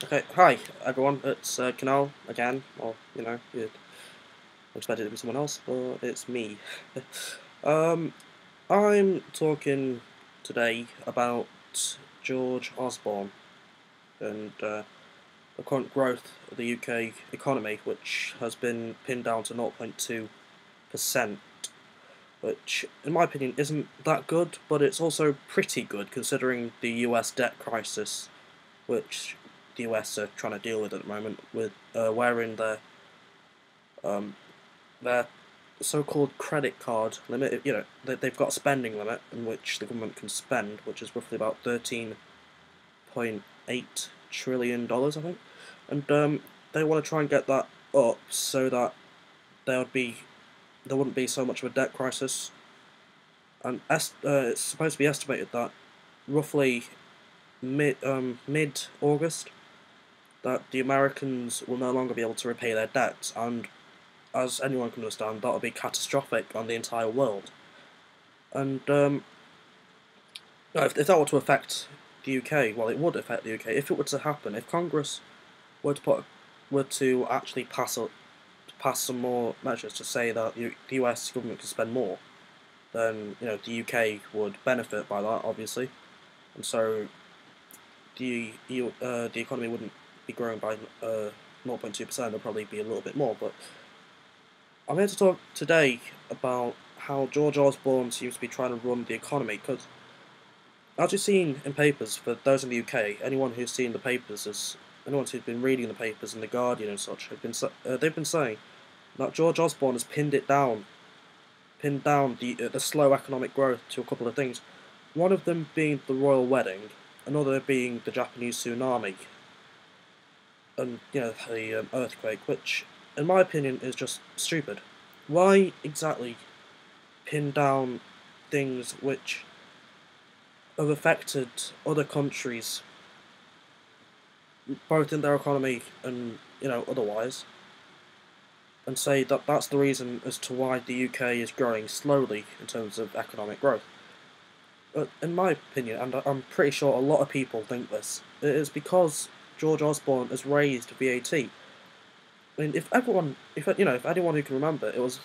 Okay, hi everyone, it's Canal again, or you'd expect it to be someone else, but it's me. um, I'm talking today about George Osborne and the current growth of the UK economy, which has been pinned down to 0.2%, which, in my opinion, isn't that good, but it's also pretty good considering the US debt crisis, which the US are trying to deal with at the moment, with wherein um, their so-called credit card limit. They've got a spending limit in which the government can spend, which is roughly about $13.8 trillion, I think, and they want to try and get that up so that there wouldn't be so much of a debt crisis. And it's supposed to be estimated that roughly mid August that the Americans will no longer be able to repay their debts, and as anyone can understand, that would be catastrophic on the entire world. And if that were to affect the UK, well, it would affect the UK. If it were to happen, if Congress were to actually pass some more measures to say that the US government can spend more, then the UK would benefit by that, obviously, and so the economy wouldn't be growing by 0.2%. It'll probably be a little bit more, but I'm here to talk today about how George Osborne seems to be trying to run the economy. Because, as you've seen in papers, for those in the UK, anyone who's seen the papers, anyone who's been reading the papers in the Guardian and such, they've been saying that George Osborne has pinned down the slow economic growth to a couple of things. One of them being the royal wedding, another being the Japanese tsunami, and the earthquake, which, in my opinion, is just stupid. Why exactly pin down things which have affected other countries, both in their economy and otherwise, and say that that's the reason as to why the UK is growing slowly in terms of economic growth? But in my opinion, and I'm pretty sure a lot of people think this, it is because George Osborne has raised VAT. I mean, if anyone who can remember, it was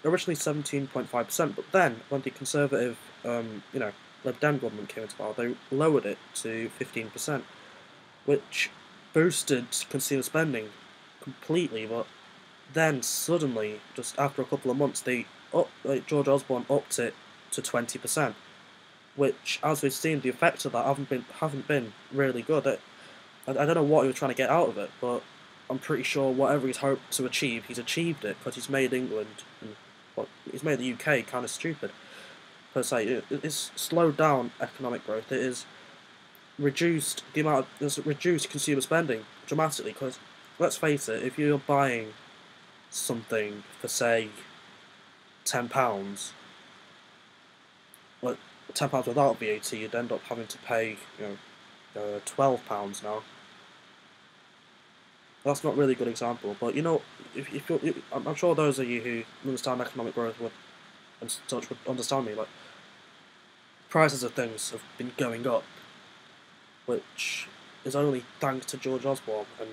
originally 17.5%, but then when the Conservative, Lib Dem government came into power, they lowered it to 15%, which boosted consumer spending completely. But then suddenly, just after a couple of months, George Osborne upped it to 20%, which, as we've seen, the effects of that haven't been really good. I don't know what he was trying to get out of it, but I'm pretty sure whatever he's hoped to achieve, he's achieved it, because he's made England and he's made the UK kind of stupid. Per se, it's slowed down economic growth. It's reduced consumer spending dramatically. Because let's face it, if you're buying something for say £10, like £10 without VAT, you'd end up having to pay £12 now. That's not really a good example, but if I'm sure those of you who understand economic growth and such would understand me. Like, prices of things have been going up, which is only thanks to George Osborne, and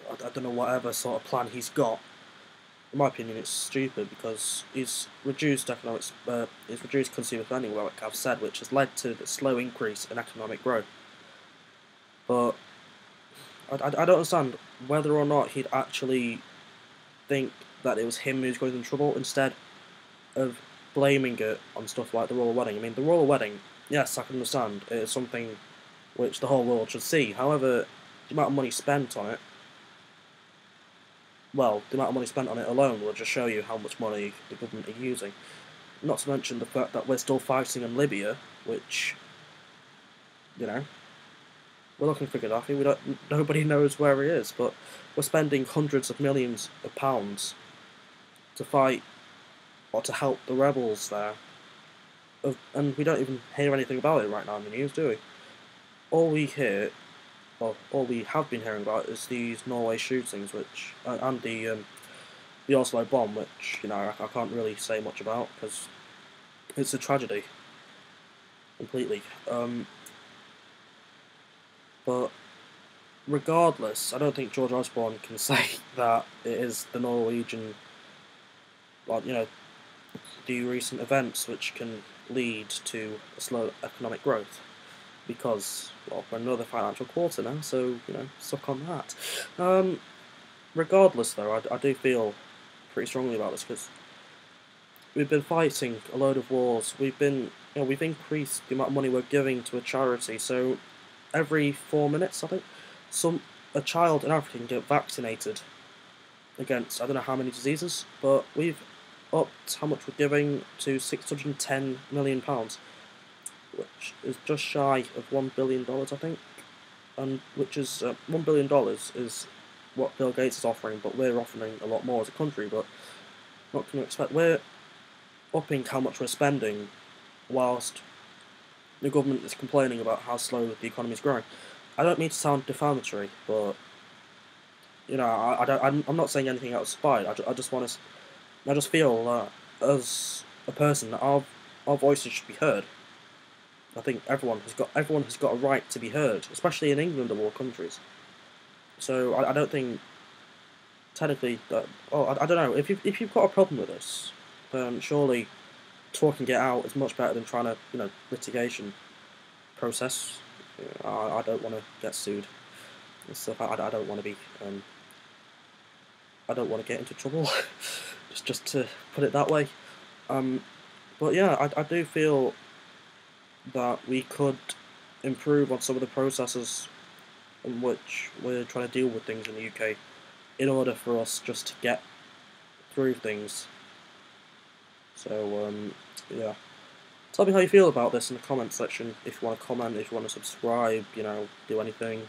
I don't know whatever sort of plan he's got. In my opinion, it's stupid because he's reduced consumer spending, like I've said, which has led to the slow increase in economic growth. But I don't understand whether or not he'd actually think that it was him who's going in trouble instead of blaming it on stuff like the royal wedding. I mean, the royal wedding, yes, I can understand, it is something which the whole world should see. However, the amount of money spent on it, well, the amount of money spent on it alone will just show you how much money the government are using. Not to mention the fact that we're still fighting in Libya, which, you know, we're looking for Gaddafi. Nobody knows where he is, but we're spending hundreds of millions of pounds to fight or to help the rebels there, and we don't even hear anything about it right now in the news, do we? All we hear, well, all we have been hearing about is these Norway shootings, which and the Oslo bomb, which I can't really say much about because it's a tragedy completely. But regardless, I don't think George Osborne can say that it is the Norwegian, well, the recent events which can lead to a slow economic growth. Because, well, we're another financial quarter now, so, suck on that. Regardless, though, I do feel pretty strongly about this, because we've been fighting a load of wars. We've increased the amount of money we're giving to a charity, so every 4 minutes, I think, a child in Africa can get vaccinated against I don't know how many diseases, but we've upped how much we're giving to £610 million, which is just shy of $1 billion, I think, and which is $1 billion is what Bill Gates is offering, but we're offering a lot more as a country. But what can you expect? We're upping how much we're spending, whilst the government is complaining about how slow the economy is growing. I don't mean to sound defamatory, but I don't. I'm not saying anything out of spite. I just want to. I just feel that as a person, our voices should be heard. I think everyone has got a right to be heard, especially in England of all countries. So I don't think technically that. Oh, I don't know. If you've got a problem with this, then surely talking it out is much better than trying to litigation process. I don't want to get sued and stuff. I don't want to be I don't want to get into trouble. just to put it that way. Um, but yeah, I do feel that we could improve on some of the processes in which we're trying to deal with things in the UK in order for us just to get through things. So, yeah. Tell me how you feel about this in the comment section. If you want to comment, if you want to subscribe, do anything.